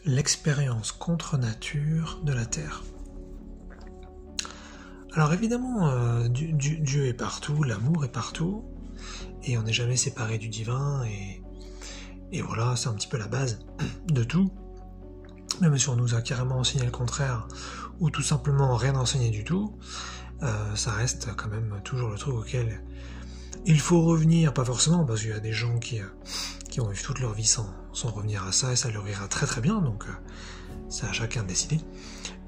L'expérience contre nature de la Terre. Alors évidemment, Dieu est partout, l'amour est partout, et on n'est jamais séparé du divin, et voilà, c'est un petit peu la base de tout. Même si on nous a carrément enseigné le contraire, ou tout simplement rien enseigné du tout, ça reste quand même toujours le truc auquel il faut revenir, pas forcément, parce qu'il y a des gens qui ont vécu toute leur vie sans revenir à ça, et ça leur ira très très bien, donc c'est à chacun de décider.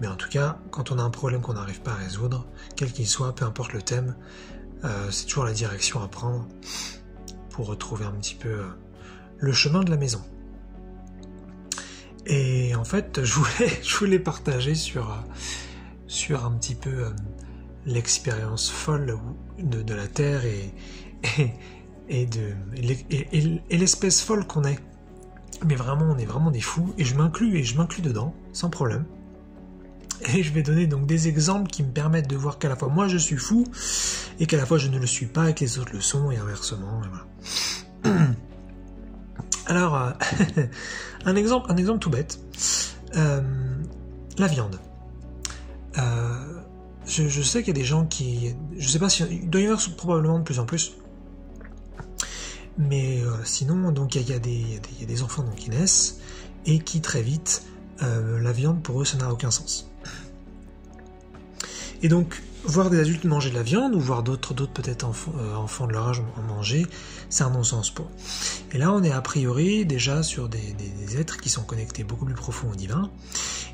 Mais en tout cas, quand on a un problème qu'on n'arrive pas à résoudre, quel qu'il soit, peu importe le thème, c'est toujours la direction à prendre pour retrouver un petit peu le chemin de la maison. Et en fait, je voulais partager sur un petit peu l'expérience folle de la Terre et l'espèce folle qu'on est. Mais vraiment, on est vraiment des fous, et je m'inclus dedans, sans problème. Et je vais donner donc des exemples qui me permettent de voir qu'à la fois moi je suis fou, et qu'à la fois je ne le suis pas, et que les autres le sont, et inversement, et voilà. Alors, un exemple tout bête. La viande. Je sais qu'il y a des gens qui... Je sais pas si... Il doit y avoir probablement de plus en plus. Mais sinon, donc il y a des enfants donc, qui naissent, et qui très vite, la viande pour eux ça n'a aucun sens. Et donc, voir des adultes manger de la viande, ou voir d'autres peut-être enfants de leur âge en manger, c'est un non-sens pour eux. Et là, on est a priori déjà sur des êtres qui sont connectés beaucoup plus profond au divin,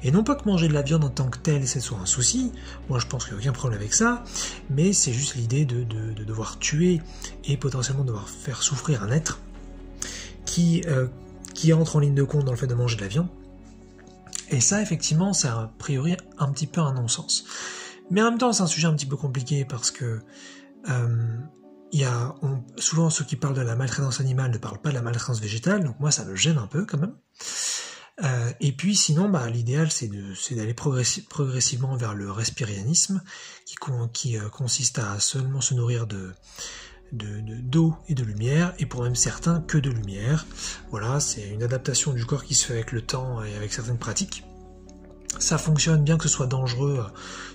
et non pas que manger de la viande en tant que tel, c'est soit un souci, moi je pense qu'il n'y a aucun problème avec ça, mais c'est juste l'idée de devoir tuer, et potentiellement devoir faire souffrir un être qui entre en ligne de compte dans le fait de manger de la viande. Et ça, effectivement, c'est a priori un petit peu un non-sens. Mais en même temps, c'est un sujet un petit peu compliqué parce que souvent ceux qui parlent de la maltraitance animale ne parlent pas de la maltraitance végétale, donc moi ça me gêne un peu quand même. Et puis sinon, l'idéal c'est d'aller progressivement vers le respirianisme, qui consiste à seulement se nourrir d'eau et de lumière, et pour même certains que de lumière. Voilà, c'est une adaptation du corps qui se fait avec le temps et avec certaines pratiques. Ça fonctionne, bien que ce soit dangereux,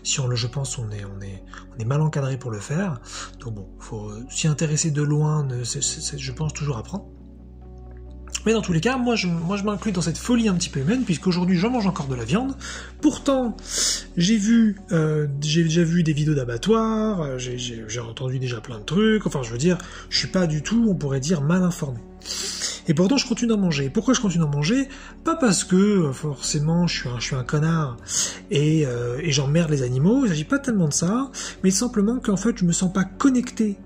si je pense on est mal encadré pour le faire. Donc bon, faut s'y intéresser de loin, je pense toujours apprendre. Mais dans tous les cas, moi je m'inclus dans cette folie un petit peu humaine, puisqu'aujourd'hui je mange encore de la viande. Pourtant, j'ai déjà vu des vidéos d'abattoirs, j'ai entendu déjà plein de trucs, enfin je veux dire, je suis pas du tout, on pourrait dire, mal informé. Et pourtant je continue d'en manger. Pourquoi je continue d'en manger? Pas parce que forcément je suis un connard et j'emmerde les animaux, il s'agit pas tellement de ça, mais simplement qu'en fait je me sens pas connecté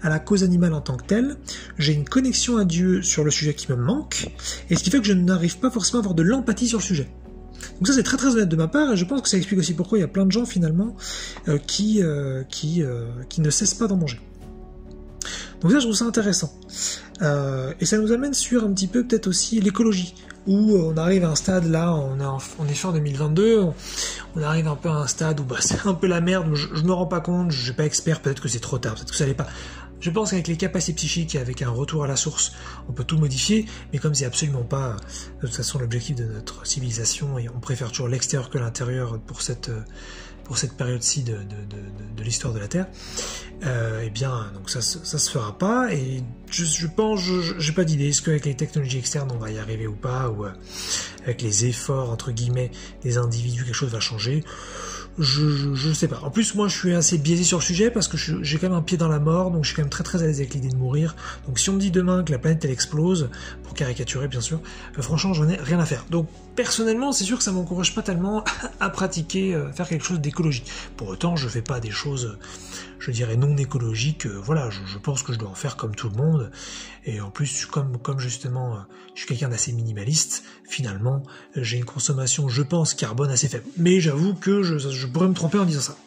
à la cause animale en tant que telle, j'ai une connexion à Dieu sur le sujet qui me manque, et ce qui fait que je n'arrive pas forcément à avoir de l'empathie sur le sujet. Donc ça c'est très très honnête de ma part, et je pense que ça explique aussi pourquoi il y a plein de gens finalement qui ne cessent pas d'en manger. Donc ça je trouve ça intéressant. Et ça nous amène sur un petit peu peut-être aussi l'écologie, où on arrive à un stade là, on est fin 2022, on arrive un peu à un stade où c'est un peu la merde, je me rends pas compte, je suis pas expert, peut-être que c'est trop tard, peut-être que ça l'est pas. Je pense qu'avec les capacités psychiques et avec un retour à la source, on peut tout modifier, mais comme c'est absolument pas de toute façon l'objectif de notre civilisation, et on préfère toujours l'extérieur que l'intérieur pour cette période-ci de l'histoire de la Terre, eh bien, donc ça se fera pas, et je pense, j'ai pas d'idée, est-ce qu'avec les technologies externes on va y arriver ou pas, ou avec les efforts, entre guillemets, des individus, quelque chose va changer. Je sais pas. En plus, moi, je suis assez biaisé sur le sujet parce que j'ai quand même un pied dans la mort, donc je suis quand même très très à l'aise avec l'idée de mourir. Donc si on me dit demain que la planète elle explose, pour caricaturer bien sûr, franchement, j'en ai rien à faire. Donc personnellement, c'est sûr que ça m'encourage pas tellement à pratiquer, faire quelque chose d'écologique. Pour autant, je fais pas des choses, je dirais, non écologiques. Voilà, je pense que je dois en faire comme tout le monde. Et en plus, comme justement, je suis quelqu'un d'assez minimaliste, finalement, j'ai une consommation, je pense, carbone assez faible. Mais j'avoue que je pourrais me tromper en disant ça.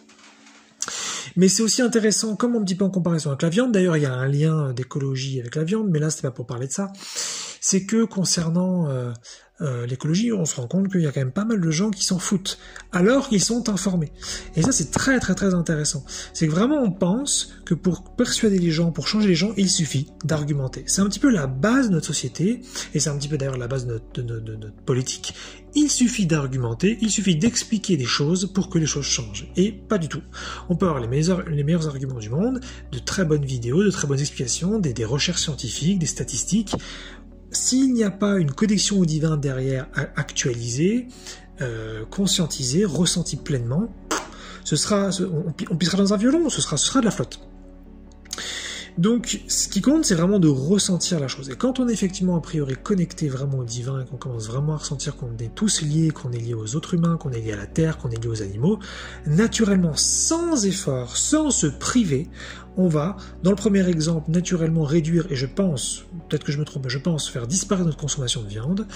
Mais c'est aussi intéressant, comme un petit peu en comparaison avec la viande, d'ailleurs il y a un lien d'écologie avec la viande, mais là c'était pas pour parler de ça, c'est que concernant l'écologie, on se rend compte qu'il y a quand même pas mal de gens qui s'en foutent, alors qu'ils sont informés. Et ça, c'est très très très intéressant. C'est que vraiment, on pense que pour persuader les gens, pour changer les gens, il suffit d'argumenter. C'est un petit peu la base de notre société, et c'est un petit peu d'ailleurs la base de notre politique. Il suffit d'argumenter, il suffit d'expliquer des choses pour que les choses changent. Et pas du tout. On peut avoir les meilleurs arguments du monde, de très bonnes vidéos, de très bonnes explications, des recherches scientifiques, des statistiques. S'il n'y a pas une connexion au divin derrière actualisée, conscientisée, ressentie pleinement, on pissera dans un violon, ce sera de la flotte. Donc, ce qui compte, c'est vraiment de ressentir la chose. Et quand on est effectivement, a priori, connecté vraiment au divin, et qu'on commence vraiment à ressentir qu'on est tous liés, qu'on est lié aux autres humains, qu'on est lié à la terre, qu'on est lié aux animaux, naturellement, sans effort, sans se priver, on va, dans le premier exemple, naturellement réduire, et je pense, peut-être que je me trompe, mais je pense faire disparaître notre consommation de viande,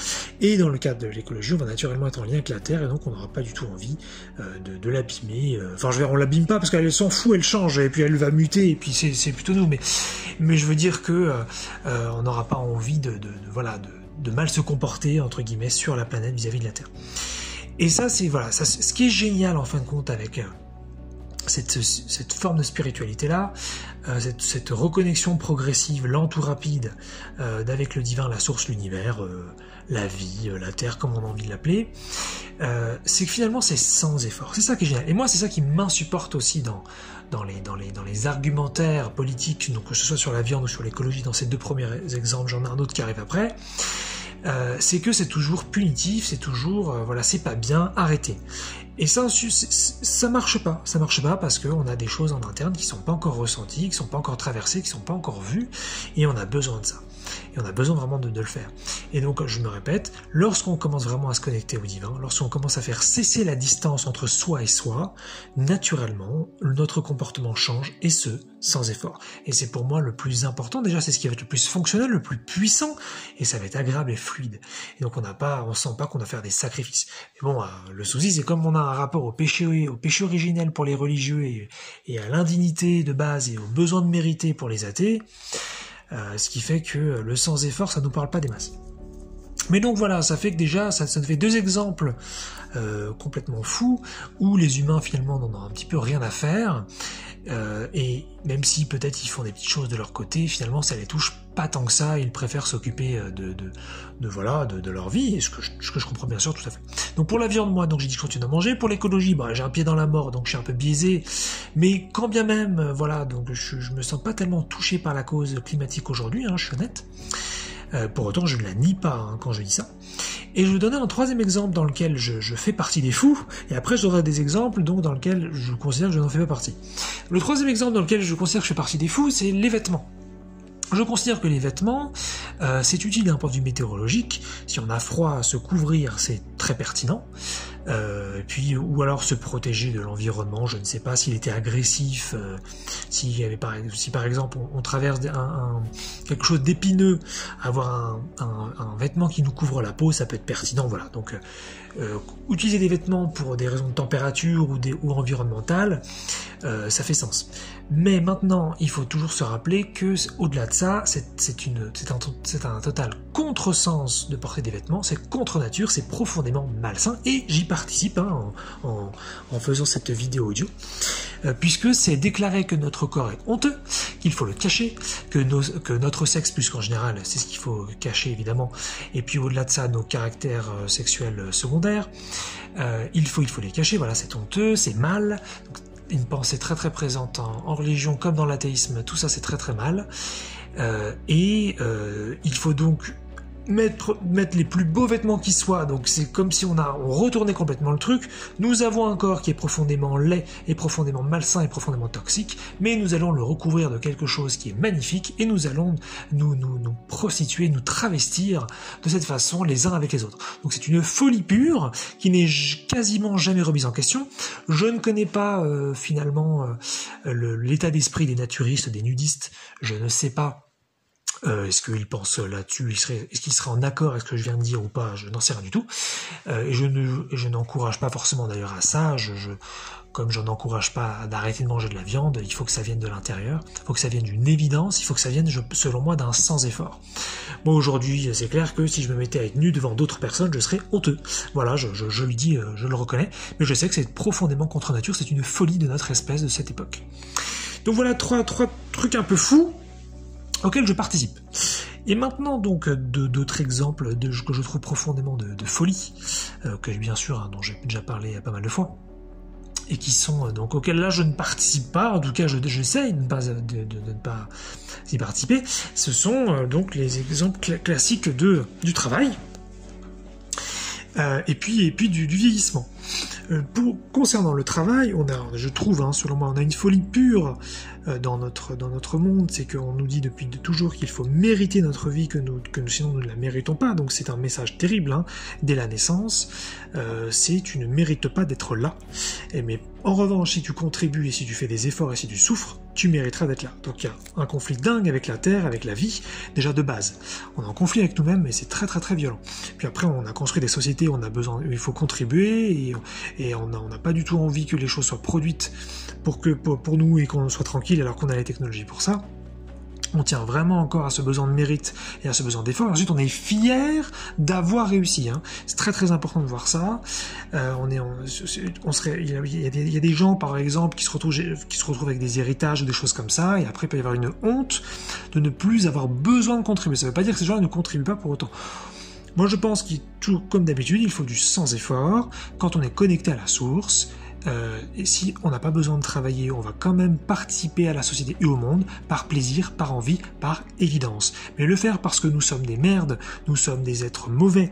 et dans le cadre de l'écologie, on va naturellement être en lien avec la Terre, et donc on n'aura pas du tout envie de l'abîmer. Enfin, on l'abîme pas, parce qu'elle s'en fout, elle change, et puis elle va muter, et puis c'est plutôt nous, mais je veux dire que on n'aura pas envie de mal se comporter, entre guillemets, sur la planète vis-à-vis de la Terre. Et ça, ce qui est génial, en fin de compte, avec cette forme de spiritualité-là, cette reconnexion progressive, lente ou rapide, d'avec le divin, la source, l'univers, la vie, la terre, comme on a envie de l'appeler, c'est que finalement c'est sans effort. C'est ça qui est génial. Et moi, c'est ça qui m'insupporte aussi dans les argumentaires politiques, donc que ce soit sur la viande ou sur l'écologie, dans ces deux premiers exemples, j'en ai un autre qui arrive après, c'est que c'est toujours punitif, c'est toujours, c'est pas bien, arrêtez. Et ça marche pas parce qu'on a des choses en interne qui sont pas encore ressenties, qui sont pas encore traversées, qui sont pas encore vues, et on a besoin de ça. Et on a besoin vraiment de le faire. Et donc, je me répète, lorsqu'on commence vraiment à se connecter au divin, lorsqu'on commence à faire cesser la distance entre soi et soi, naturellement, notre comportement change, et ce, sans effort. Et c'est pour moi le plus important. Déjà, c'est ce qui va être le plus fonctionnel, le plus puissant, et ça va être agréable et fluide. Et donc, on sent pas qu'on doit faire des sacrifices. Mais bon, le souci, c'est comme on a un rapport au péché originel pour les religieux et à l'indignité de base et au besoin de mériter pour les athées, ce qui fait que le sans effort, ça nous parle pas des masses. Mais donc voilà, ça fait que déjà, ça nous fait deux exemples complètement fous, où les humains finalement n'en ont un petit peu rien à faire, et même si peut-être ils font des petites choses de leur côté, finalement ça les touche pas tant que ça, ils préfèrent s'occuper de leur vie, ce que je comprends bien sûr tout à fait. Donc pour la viande, moi, donc j'ai dit que je continue à manger. Pour l'écologie, j'ai un pied dans la mort, donc je suis un peu biaisé, mais quand bien même, donc je me sens pas tellement touché par la cause climatique aujourd'hui, je suis honnête. Pour autant, je ne la nie pas quand je dis ça. Et je vais donner un troisième exemple dans lequel je fais partie des fous, et après je donnerai des exemples donc dans lesquels je considère que je n'en fais pas partie. Le troisième exemple dans lequel je considère que je fais partie des fous, c'est les vêtements. Je considère que les vêtements, c'est utile d'un point de vue météorologique. Si on a froid, se couvrir, c'est très pertinent. Ou alors se protéger de l'environnement, je ne sais pas s'il était agressif, si par exemple on traverse quelque chose d'épineux, avoir un vêtement qui nous couvre la peau, ça peut être pertinent, voilà. Donc utiliser des vêtements pour des raisons de température ou environnementales, ça fait sens. Mais maintenant, il faut toujours se rappeler que au-delà de ça, c'est un total contresens de porter des vêtements, c'est contre nature, c'est profondément malsain, et j'y participe en faisant cette vidéo audio, puisque c'est déclarer que notre corps est honteux, qu'il faut le cacher, que notre sexe, plus qu'en général, c'est ce qu'il faut cacher évidemment, et puis au-delà de ça, nos caractères sexuels secondaires, il faut les cacher, voilà, c'est honteux, c'est mal. Donc, une pensée très très présente en religion comme dans l'athéisme, tout ça c'est très très mal, il faut donc mettre les plus beaux vêtements qui soient, donc c'est comme si on retournait complètement le truc. Nous avons un corps qui est profondément laid et profondément malsain et profondément toxique, mais nous allons le recouvrir de quelque chose qui est magnifique, et nous allons nous prostituer, nous travestir de cette façon les uns avec les autres. Donc c'est une folie pure qui n'est quasiment jamais remise en question. Je ne connais pas finalement l'état d'esprit des naturistes, des nudistes, je ne sais pas Est-ce qu'il pense là-dessus, est-ce qu'il serait en accord avec ce que je viens de dire ou pas, je n'en sais rien du tout. Et je n'encourage pas forcément d'ailleurs à ça, comme je n'encourage pas d'arrêter de manger de la viande, il faut que ça vienne de l'intérieur, il faut que ça vienne d'une évidence, il faut que ça vienne, selon moi, d'un sans effort. Moi aujourd'hui, c'est clair que si je me mettais à être nu devant d'autres personnes, je serais honteux. Voilà, je le dis, je le reconnais, mais je sais que c'est profondément contre nature, c'est une folie de notre espèce de cette époque. Donc voilà, trois trucs un peu fous auxquels je participe. Et maintenant donc d'autres exemples que je trouve profondément de folie, que bien sûr, dont j'ai déjà parlé pas mal de fois, et qui sont donc auxquels là je ne participe pas, en tout cas j'essaye de ne pas y participer. Ce sont donc les exemples classiques du travail, et puis du vieillissement. Concernant le travail, je trouve, selon moi, on a une folie pure dans notre monde, c'est qu'on nous dit depuis toujours qu'il faut mériter notre vie, que sinon nous ne la méritons pas, donc c'est un message terrible, dès la naissance, tu ne mérites pas d'être là, mais en revanche, si tu contribues et si tu fais des efforts et si tu souffres, tu mériteras d'être là. Donc il y a un conflit dingue avec la Terre, avec la vie, déjà de base. On est en conflit avec nous-mêmes, et c'est très très très violent. Puis après, on a construit des sociétés où il faut contribuer, et on n'a pas du tout envie que les choses soient produites pour nous et qu'on soit tranquille, alors qu'on a les technologies pour ça. On tient vraiment encore à ce besoin de mérite et à ce besoin d'effort. Ensuite, on est fier d'avoir réussi. C'est très très important de voir ça. Il y a des gens, par exemple, qui se retrouvent avec des héritages ou des choses comme ça, et après il peut y avoir une honte de ne plus avoir besoin de contribuer. Ça ne veut pas dire que ces gens ne contribuent pas pour autant. Moi, je pense qu'il toujours comme d'habitude, il faut du sans effort. Quand on est connecté à la source, et si on n'a pas besoin de travailler, on va quand même participer à la société et au monde par plaisir, par envie, par évidence. Mais le faire parce que nous sommes des merdes, nous sommes des êtres mauvais,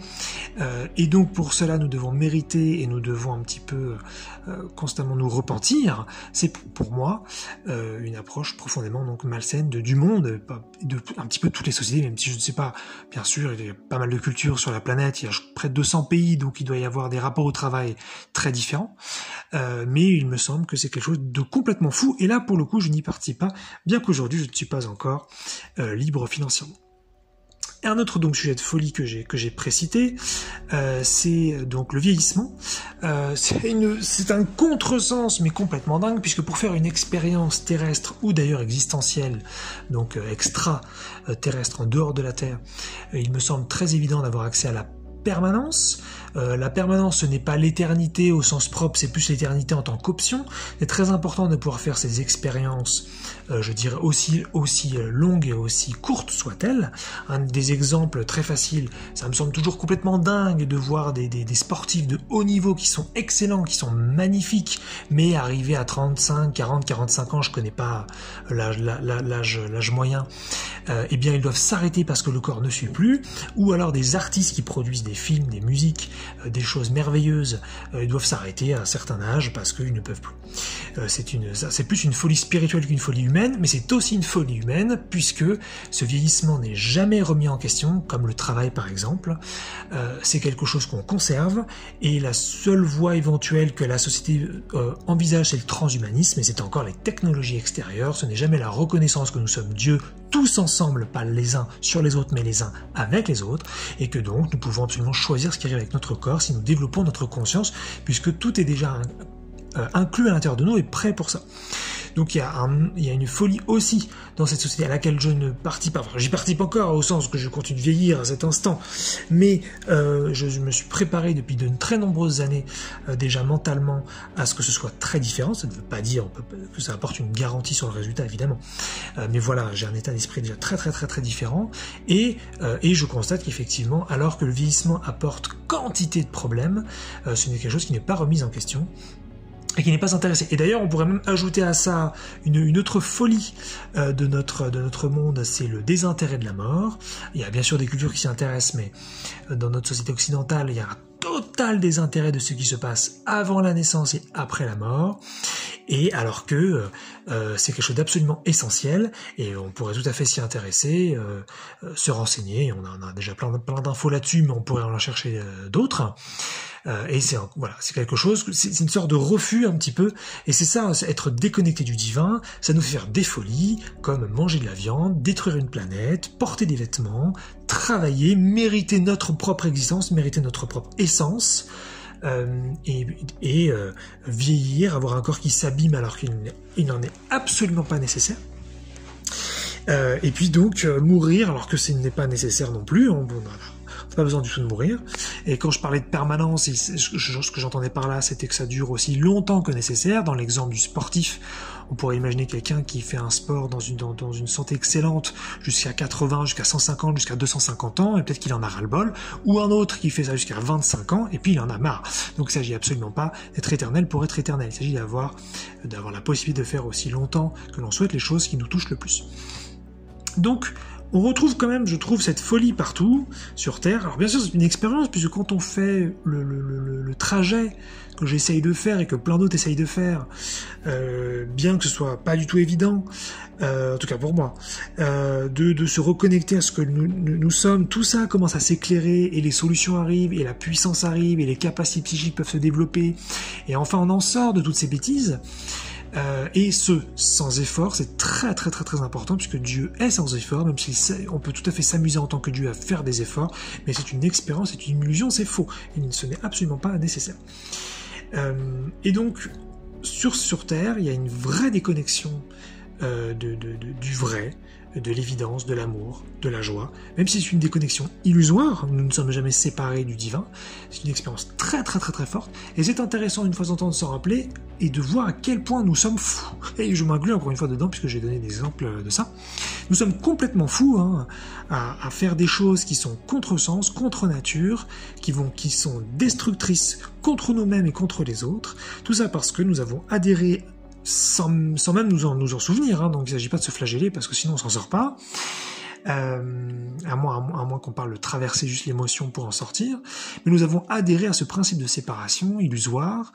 et donc pour cela nous devons mériter et nous devons un petit peu constamment nous repentir. C'est pour moi une approche profondément donc malsaine du monde, un petit peu de toutes les sociétés, même si je ne sais pas, bien sûr il y a pas mal de cultures sur la planète, il y a près de 200 pays, donc il doit y avoir des rapports au travail très différents. Mais il me semble que c'est quelque chose de complètement fou, et là pour le coup je n'y participe pas, bien qu'aujourd'hui je ne suis pas encore libre financièrement. Et un autre donc sujet de folie que j'ai précité, c'est donc le vieillissement. C'est un contresens mais complètement dingue, puisque pour faire une expérience terrestre ou d'ailleurs existentielle, donc extra-terrestre en dehors de la Terre, il me semble très évident d'avoir accès à la permanence. La permanence, ce n'est pas l'éternité au sens propre, c'est plus l'éternité en tant qu'option. C'est très important de pouvoir faire ces expériences, je dirais aussi longues et aussi courtes soient-elles. Un des exemples très faciles, ça me semble toujours complètement dingue de voir des sportifs de haut niveau qui sont excellents, qui sont magnifiques, mais arrivés à 35, 40, 45 ans, je connais pas l'âge moyen, eh bien ils doivent s'arrêter parce que le corps ne suit plus, ou alors des artistes qui produisent des films, des musiques, des choses merveilleuses, ils doivent s'arrêter à un certain âge parce qu'ils ne peuvent plus. C'est plus une folie spirituelle qu'une folie humaine, mais c'est aussi une folie humaine, puisque ce vieillissement n'est jamais remis en question, comme le travail par exemple. C'est quelque chose qu'on conserve, et la seule voie éventuelle que la société envisage, c'est le transhumanisme, et c'est encore les technologies extérieures. Ce n'est jamais la reconnaissance que nous sommes Dieu tous ensemble, pas les uns sur les autres, mais les uns avec les autres, et que donc nous pouvons absolument choisir ce qui arrive avec notre corps si nous développons notre conscience, puisque tout est déjà inclus à l'intérieur de nous et prêt pour ça. Donc il y a une folie aussi dans cette société à laquelle je ne participe pas. Enfin, j'y participe encore au sens que je continue de vieillir à cet instant, mais je me suis préparé depuis de très nombreuses années déjà mentalement à ce que ce soit très différent. Ça ne veut pas dire que ça apporte une garantie sur le résultat évidemment, mais voilà, j'ai un état d'esprit déjà très très très très différent, et je constate qu'effectivement, alors que le vieillissement apporte quantité de problèmes, ce n'est quelque chose qui n'est pas remis en question et qui n'est pas intéressé. Et d'ailleurs, on pourrait même ajouter à ça une autre folie de notre monde, c'est le désintérêt de la mort. Il y a bien sûr des cultures qui s'y intéressent, mais dans notre société occidentale, il y a un total désintérêt de ce qui se passe avant la naissance et après la mort, et alors que c'est quelque chose d'absolument essentiel, et on pourrait tout à fait s'y intéresser, se renseigner, on en a déjà plein d'infos là-dessus, mais on pourrait en chercher d'autres. Et c'est voilà, c'est quelque chose, c'est une sorte de refus un petit peu, et c'est ça, être déconnecté du divin, ça nous fait faire des folies, comme manger de la viande, détruire une planète, porter des vêtements, travailler, mériter notre propre existence, mériter notre propre essence, et vieillir, avoir un corps qui s'abîme alors qu'il n'en est absolument pas nécessaire. Et puis donc mourir alors que ce n'est pas nécessaire non plus. On n'a pas besoin du tout de mourir. Et quand je parlais de permanence, ce que j'entendais par là, c'était que ça dure aussi longtemps que nécessaire. Dans l'exemple du sportif, on pourrait imaginer quelqu'un qui fait un sport dans une santé excellente jusqu'à 80, jusqu'à 150, jusqu'à 250 ans, et peut-être qu'il en a ras-le-bol, ou un autre qui fait ça jusqu'à 25 ans, et puis il en a marre. Donc il s'agit absolument pas d'être éternel pour être éternel. Il s'agit d'avoir la possibilité de faire aussi longtemps que l'on souhaite les choses qui nous touchent le plus. Donc, on retrouve quand même, je trouve, cette folie partout sur Terre. Alors bien sûr, c'est une expérience, puisque quand on fait le trajet que j'essaye de faire et que plein d'autres essayent de faire, bien que ce soit pas du tout évident, en tout cas pour moi, de se reconnecter à ce que nous sommes, tout ça commence à s'éclairer, et les solutions arrivent, et la puissance arrive, et les capacités psychiques peuvent se développer, et enfin on en sort de toutes ces bêtises. Et ce, sans effort, c'est très très très très important, puisque Dieu est sans effort, même si on peut tout à fait s'amuser en tant que Dieu à faire des efforts, mais c'est une expérience, c'est une illusion, c'est faux, et ce n'est absolument pas nécessaire. Et donc, sur Terre, il y a une vraie déconnexion du vrai, de l'évidence, de l'amour, de la joie, même si c'est une déconnexion illusoire, nous ne sommes jamais séparés du divin, c'est une expérience très très très très forte, et c'est intéressant une fois en temps de s'en rappeler, et de voir à quel point nous sommes fous, et je m'inclus encore une fois dedans, puisque j'ai donné des exemples de ça, nous sommes complètement fous à faire des choses qui sont contre-sens, contre nature, qui sont destructrices contre nous-mêmes et contre les autres, tout ça parce que nous avons adhéré sans même nous en souvenir, donc il ne s'agit pas de se flageller parce que sinon on s'en sort pas, à moins qu'on parle de traverser juste l'émotion pour en sortir, mais nous avons adhéré à ce principe de séparation illusoire,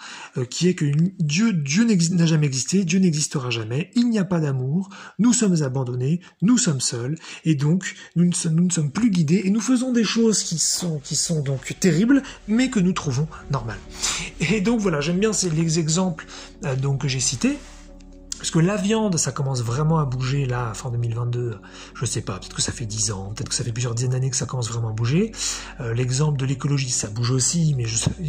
qui est que Dieu n'a jamais existé, Dieu n'existera jamais, il n'y a pas d'amour, nous sommes abandonnés, nous sommes seuls, et donc nous ne sommes plus guidés, et nous faisons des choses qui sont donc terribles, mais que nous trouvons normales. Et donc voilà, j'aime bien les exemples que j'ai cités, parce que la viande, ça commence vraiment à bouger là, à fin 2022, je sais pas, peut-être que ça fait 10 ans, peut-être que ça fait plusieurs dizaines d'années que ça commence vraiment à bouger. L'exemple de l'écologie, ça bouge aussi, mais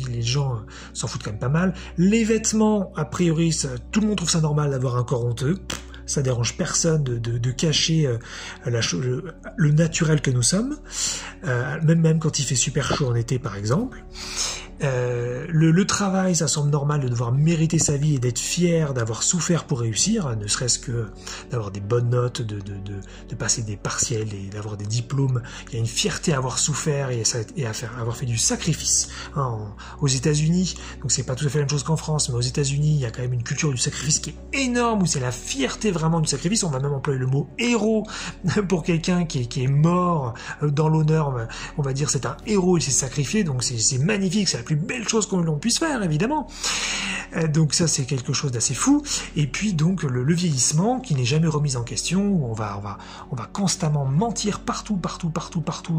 les gens s'en foutent quand même pas mal. Les vêtements, a priori, tout le monde trouve ça normal d'avoir un corps honteux. Ça dérange personne de cacher le naturel que nous sommes, même quand il fait super chaud en été par exemple. Le travail, ça semble normal de devoir mériter sa vie et d'être fier d'avoir souffert pour réussir, ne serait-ce que d'avoir des bonnes notes, de passer des partiels et d'avoir des diplômes. Il y a une fierté à avoir souffert et à avoir fait du sacrifice. Aux États-Unis, donc c'est pas tout à fait la même chose qu'en France, mais aux États-Unis, il y a quand même une culture du sacrifice qui est énorme, où c'est la fierté vraiment du sacrifice. On va même employer le mot héros pour quelqu'un qui est mort dans l'honneur. On va dire c'est un héros, il s'est sacrifié, donc c'est magnifique, c'est la plus belle chose qu'on puisse faire, évidemment. Donc ça, c'est quelque chose d'assez fou. Et puis donc le vieillissement qui n'est jamais remis en question, où on va constamment mentir partout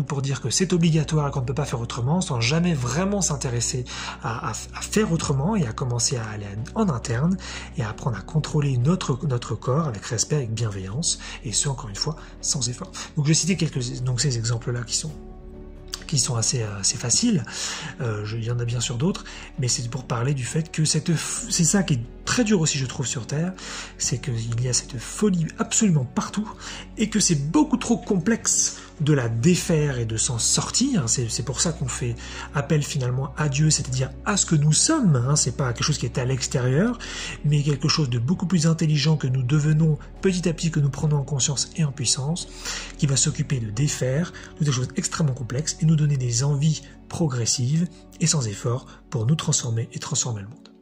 pour dire que c'est obligatoire et qu'on ne peut pas faire autrement, sans jamais vraiment s'intéresser à faire autrement et à commencer à aller en interne et à apprendre à contrôler notre corps avec respect, avec bienveillance, et ce, encore une fois, sans effort. Donc je vais citer ces exemples-là qui sont assez faciles. Il y en a bien sûr d'autres, mais c'est pour parler du fait que c'est ça qui est très dur aussi, je trouve, sur Terre, c'est qu'il y a cette folie absolument partout, et que c'est beaucoup trop complexe de la défaire et de s'en sortir. C'est pour ça qu'on fait appel finalement à Dieu, c'est-à-dire à ce que nous sommes. C'est pas quelque chose qui est à l'extérieur, mais quelque chose de beaucoup plus intelligent que nous devenons petit à petit, que nous prenons en conscience et en puissance, qui va s'occuper de défaire de des choses extrêmement complexes et nous donner des envies progressives et sans effort pour nous transformer et transformer le monde.